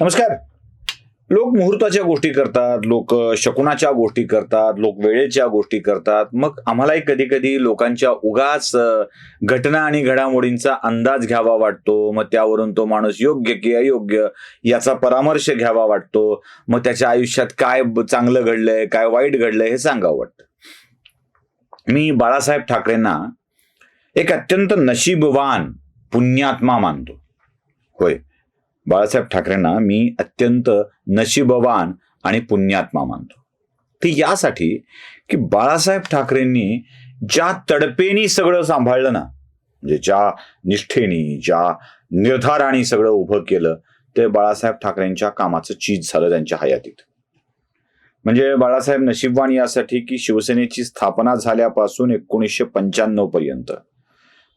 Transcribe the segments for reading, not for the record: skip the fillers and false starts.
नमस्कार. लोक मुहूर्ताच्या गोष्टी करतात, लोक शकुनाच्या गोष्टी करतात, लोक वेळेच्या गोष्टी करतात. मग आम्हालाही कधी कधी लोकांच्या उगाच घटना आणि घडामोडींचा अंदाज घ्यावा वाटतो. मग त्यावरून तो माणूस योग्य की अयोग्य याचा परामर्श घ्यावा वाटतो. मग त्याच्या आयुष्यात काय चांगलं घडलंय, काय वाईट घडलंय हे सांगावं वाटतं. मी बाळासाहेब ठाकरेंना एक अत्यंत नशीबवान पुण्यात्मा मानतो. होय, बाळासाहेब ठाकरेंना मी अत्यंत नशीबवान आणि पुण्यात्मा मानतो. ते यासाठी की बाळासाहेब ठाकरेंनी ज्या तडपेनी सगळं सांभाळलं ना, म्हणजे ज्या निष्ठेनी, ज्या निर्धाराने सगळं उभं केलं, ते बाळासाहेब ठाकरेंच्या कामाचं चीज झालं त्यांच्या हयातीत. म्हणजे बाळासाहेब नशीबवान यासाठी की शिवसेनेची स्थापना झाल्यापासून 1995 पर्यंत,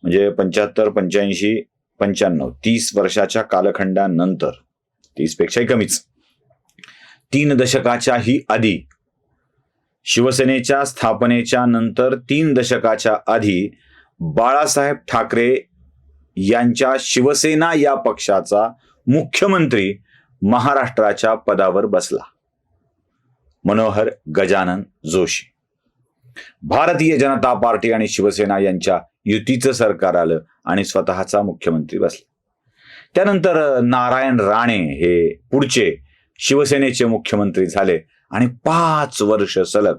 म्हणजे 75, 85, 95, 30 वर्षाच्या कालखंडानंतर, 30 पेक्षाही कमीच, 3 दशकाच्याही आधी, शिवसेनेच्या स्थापनेच्या नंतर 3 दशकाच्या आधी बाळासाहेब ठाकरे यांच्या शिवसेना या पक्षाचा मुख्यमंत्री महाराष्ट्राच्या पदावर बसला. मनोहर गजानन जोशी. भारतीय जनता पार्टी आणि शिवसेना यांच्या युतीचं सरकार आलं आणि स्वतःचा मुख्यमंत्री बसला. त्यानंतर नारायण राणे हे पुढचे शिवसेनेचे मुख्यमंत्री झाले आणि 5 वर्ष सलग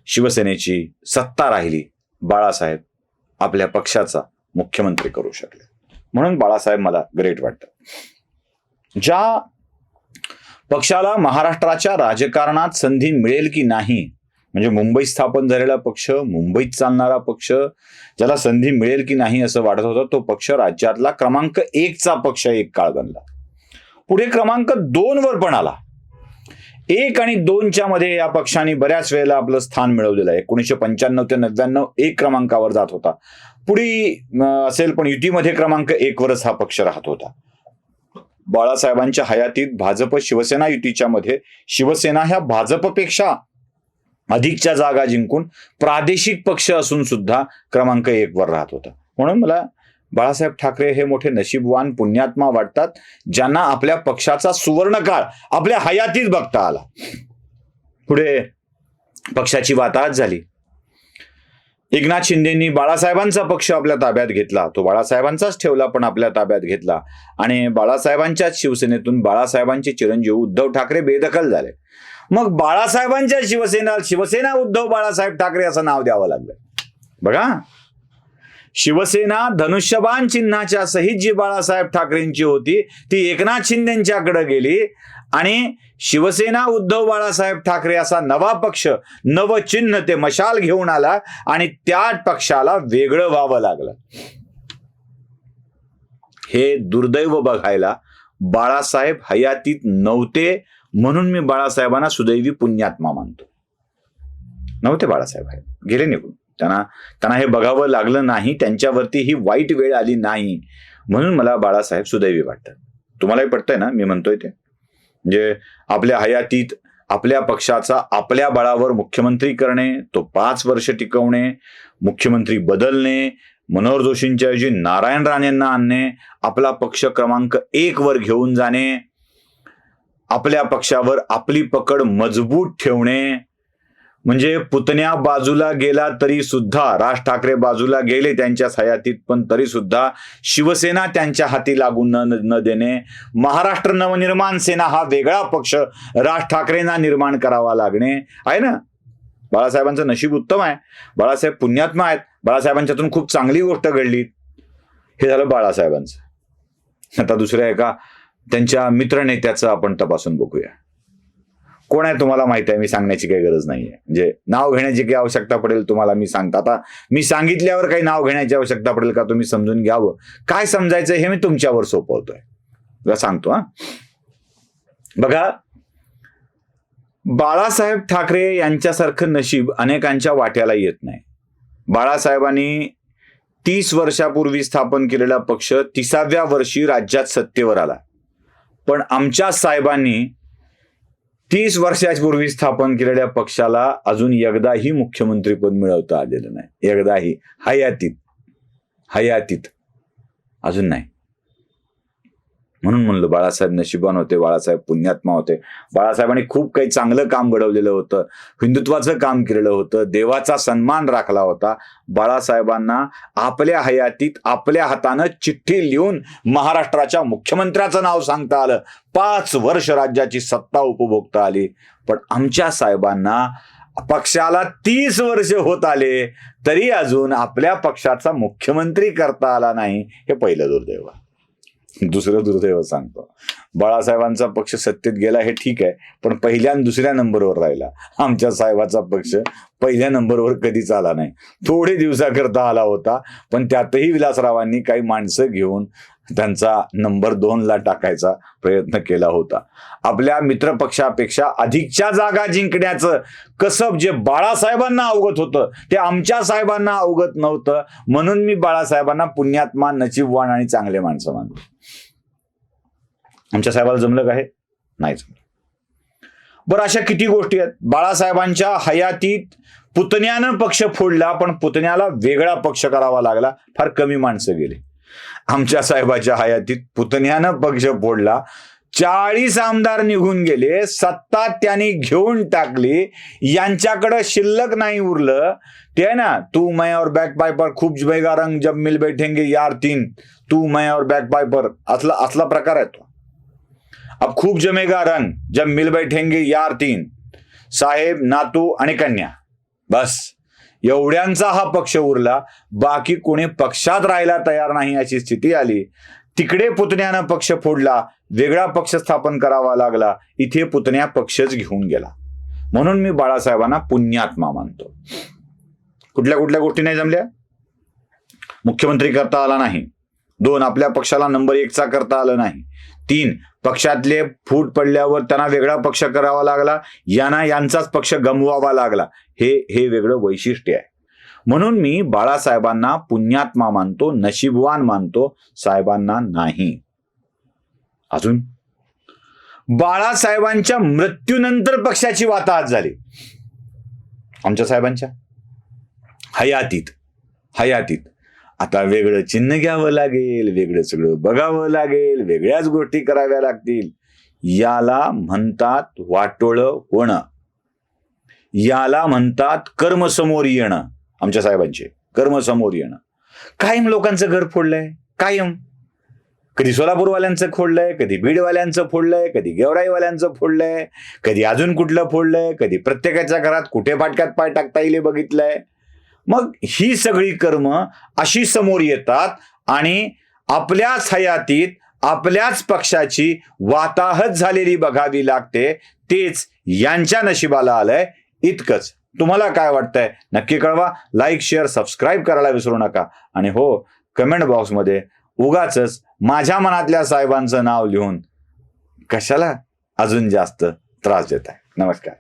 शिवसेनेची सत्ता राहिली. बाळासाहेब आपल्या पक्षाचा मुख्यमंत्री करू शकले. म्हणून बाळासाहेब मला ग्रेट वाटतं. ज्या पक्षाला महाराष्ट्राच्या राजकारणात संधी मिळेल की नाही, म्हणजे मुंबईत स्थापन झालेला पक्ष, मुंबईत चालणारा पक्ष, ज्याला संधी मिळेल की नाही असं वाटत होतं, तो पक्ष राज्यातला क्रमांक 1चा पक्ष एक काळ बनला. पुढे क्रमांक 2 वर पण आला. 1 आणि 2च्या मध्ये या पक्षाने बऱ्याच वेळेला आपलं स्थान मिळवलेलं आहे. 1995 ते 99 1 क्रमांकावर जात होता. पुढे असेल पण युतीमध्ये क्रमांक 1 वरच हा पक्ष राहत होता. बाळासाहेबांच्या हयातीत भाजप शिवसेना युतीच्या मध्ये शिवसेना ह्या भाजपपेक्षा अधिकच्या जागा जिंकून प्रादेशिक पक्ष असून सुद्धा क्रमांक 1 वर राहत होता. म्हणून मला बाळासाहेब ठाकरे हे मोठे नशीबवान पुण्यात्मा वाटतात, ज्यांना आपल्या पक्षाचा सुवर्णकाळ आपल्या हयातीत बघता आला. पुढे पक्षाची वाताहत झाली. एकनाथ शिंदेंनी बाळासाहेबांचा पक्ष आपल्या ताब्यात घेतला. तो बाळासाहेबांचाच ठेवला पण आपल्या ताब्यात घेतला. आणि बाळासाहेबांच्याच शिवसेनेतून बाळासाहेबांचे चिरंजीव उद्धव ठाकरे बेदखल झाले. मग बाळासाहेबांच्या शिवसेना उद्धव बाळासाहेब ठाकरे असं नाव द्यावं लागलं. बघा, शिवसेना धनुष्यबाण चिन्हाच्या सहित जी बाळासाहेब ठाकरेंची होती ती एकनाथ शिंदेंच्याकडे गेली आणि शिवसेना उद्धव बाळासाहेब ठाकरे असा नवा पक्ष, नवं चिन्ह, ते मशाल घेऊन आला आणि त्या पक्षाला वेगळं व्हावं लागलं. हे दुर्दैव बघायला बाळासाहेब हयातीत नव्हते, म्हणून मी बाळासाहेबांना सुदैवी पुण्यात्मा मानतो. नव्हते बाळासाहेब, गेले निघून. त्यांना हे बघावं लागलं नाही, त्यांच्यावरती ही वाईट वेळ आली नाही, म्हणून मला बाळासाहेब सुदैवी वाटतात. तुम्हालाही पटतंय ना मी म्हणतोय ते? म्हणजे आपल्या हयातीत आपल्या पक्षाचा आपल्या बळावर मुख्यमंत्री करणे, तो 5 वर्ष टिकवणे, मुख्यमंत्री बदलणे, मनोहर जोशींच्या ऐवजी नारायण राणेंना आणणे, आपला पक्ष क्रमांक 1 वर घेऊन जाणे, आपल्या पक्षावर आपली पकड मजबूत ठेवणे. म्हणजे पुतण्या बाजूला गेला तरी सुद्धा, राज ठाकरे बाजूला गेले त्यांच्या हयातीत, पण तरी सुद्धा शिवसेना त्यांच्या हाती लागून न देणे. महाराष्ट्र नवनिर्माण सेना हा वेगळा पक्ष राज ठाकरेंना निर्माण करावा लागणे. आहे ना, बाळासाहेबांचं नशीब उत्तम आहे. बाळासाहेब पुण्यात्मा आहेत. बाळासाहेबांच्यातून खूप चांगली गोष्ट घडली. हे झालं बाळासाहेबांचं. आता दुसऱ्या एका त्यांच्या मित्रनेत्याचं आपण तपासून बघूया. कोण आहे तुम्हाला माहिती आहे, मी सांगण्याची काही गरज नाहीये. म्हणजे नाव घेण्याची काही आवश्यकता पडेल तुम्हाला मी सांगतो. आता मी सांगितल्यावर काही नाव घेण्याची आवश्यकता पडेल का, तुम्ही समजून घ्यावं. काय समजायचं हे मी तुमच्यावर सोपवतोय, सांगतो. बघा, बाळासाहेब ठाकरे यांच्यासारखं नशीब अनेकांच्या वाट्याला येत नाही. बाळासाहेबांनी 30 वर्षापूर्वी स्थापन केलेला पक्ष 30व्या वर्षी राज्यात सत्तेवर आला. पण आमच्या साहेबांनी 30 वर्षापूर्वी स्थापन केलेल्या पक्षाला अजून एकदाही मुख्यमंत्रीपद मिळवता आलेलं नाही. एकदाही हयातीत अजून नाही. म्हणून म्हणलं बाळासाहेब नशिबान होते, बाळासाहेब पुण्यात्मा होते. बाळासाहेबांनी खूप काही चांगलं काम घडवलेलं होतं, हिंदुत्वाचं काम केलेलं होतं, देवाचा सन्मान राखला होता. बाळासाहेबांना आपल्या हयातीत आपल्या हातानं चिठ्ठी लिहून महाराष्ट्राच्या मुख्यमंत्र्याचं नाव सांगता आलं. 5 वर्ष राज्याची सत्ता उपभोगता आली. पण आमच्या साहेबांना पक्षाला 30 वर्ष होत आले तरी अजून आपल्या पक्षाचा मुख्यमंत्री करता आला नाही. हे पहिलं दुर्दैव. दुसरं दुर्दैव सांगतो, बाळासाहेबांचा पक्ष सत्तेत गेला हे ठीक आहे, पण पहिल्या आणि दुसऱ्या नंबरवर राहिला. आमच्या साहेबाचा पक्ष पहिल्या नंबरवर कधीच आला नाही. थोडे दिवसाकरता आला होता, पण त्यातही विलासरावांनी काही माणसं घेऊन त्यांचा नंबर 2ला टाकायचा प्रयत्न केला होता. आपल्या मित्रपक्षापेक्षा अधिकच्या जागा जिंकण्याचं कसब जे बाळासाहेबांना अवगत होतं ते आमच्या साहेबांना अवगत नव्हतं. म्हणून मी बाळासाहेबांना पुण्यात्मा, नशीबवान आणि चांगले माणसं मानतो. आमच्या साहेबाला जमलं का? हे नाही जमलं. बरं, अशा किती गोष्टी आहेत. बाळासाहेबांच्या हयातीत पुतण्यानं पक्ष फोडला, पण पुतण्याला वेगळा पक्ष करावा लागला. फार कमी माणसं गेले. आमच्या साहेबाच्या हयातीत पुतण्यानं पक्ष फोडला, 40 आमदार निघून गेले, सत्ता त्यांनी घेऊन टाकली. यांच्याकडे शिल्लक नाही उरलं. ते आहे ना, तू मैं और बैक पाइपर खूब जमेगा रंग जब मिल बैठेंगे यार 3, तू मैं और बैक पाइपर असला प्रकार आहे तो. अब खूप जमेगा रंग जब मिल बैठेंगे यार 3, साहेब, नातू आणि कन्या, बस एवढ्यांचा हा पक्ष उरला. बाकी कोणी पक्षात राहायला तयार नाही अशी स्थिती आली. तिकडे पुतण्यानं पक्ष फोडला, वेगळा पक्ष स्थापन करावा लागला. इथे पुतण्या पक्षच घेऊन गेला. म्हणून मी बाळासाहेबांना पुण्यात्मा मानतो. कुठल्या कुठल्या गोष्टी नाही जमल्या? मुख्यमंत्री करता आला नाही. 2, आपल्या पक्षाला नंबर 1चा करता आलं नाही. 3, पक्षातले फूट पडल्यावर त्यांना वेगळा पक्ष करावा लागला, यांचाच पक्ष गमवावा लागला. हे वेगळं वैशिष्ट्य आहे. म्हणून मी बाळासाहेबांना पुण्यात्मा मानतो, नशीबवान मानतो, साहेबांना नाही. अजून बाळासाहेबांच्या मृत्यूनंतर पक्षाची वाताहत झाली. आमच्या साहेबांच्या हयातीत आता वेगळं चिन्ह घ्यावं लागेल, वेगळं सगळं बघावं लागेल, वेगळ्याच गोष्टी कराव्या लागतील. याला म्हणतात वाटोळं होणं, याला म्हणतात कर्म समोर येणं. आमच्या साहेबांचे कर्म समोर येणं. कायम लोकांचं घर फोडलंय, कायम. कधी सोलापूरवाल्यांचं फोडलंय, कधी बीडवाल्यांचं फोडलंय, कधी गेवराईवाल्यांचं फोडलंय, कधी अजून कुठलं फोडलंय, कधी प्रत्येकाच्या घरात कुठे फाटक्यात पाय टाकता येईल बघितलंय. मग ही सगळी कर्म अशी समोर येतात आणि आपल्याच हयातीत आपल्याच पक्षाची वाताहत झालेली बघावी लागते. तेच यांच्या नशिबाला आलंय. इतकंच. तुम्हाला काय वाटतंय नक्की कळवा. लाईक, शेअर, सबस्क्राईब करायला विसरू नका. आणि हो, कमेंट बॉक्समध्ये उगाचच माझ्या मनातल्या साहेबांचं नाव लिहून कशाला अजून जास्त त्रास देताय. नमस्कार.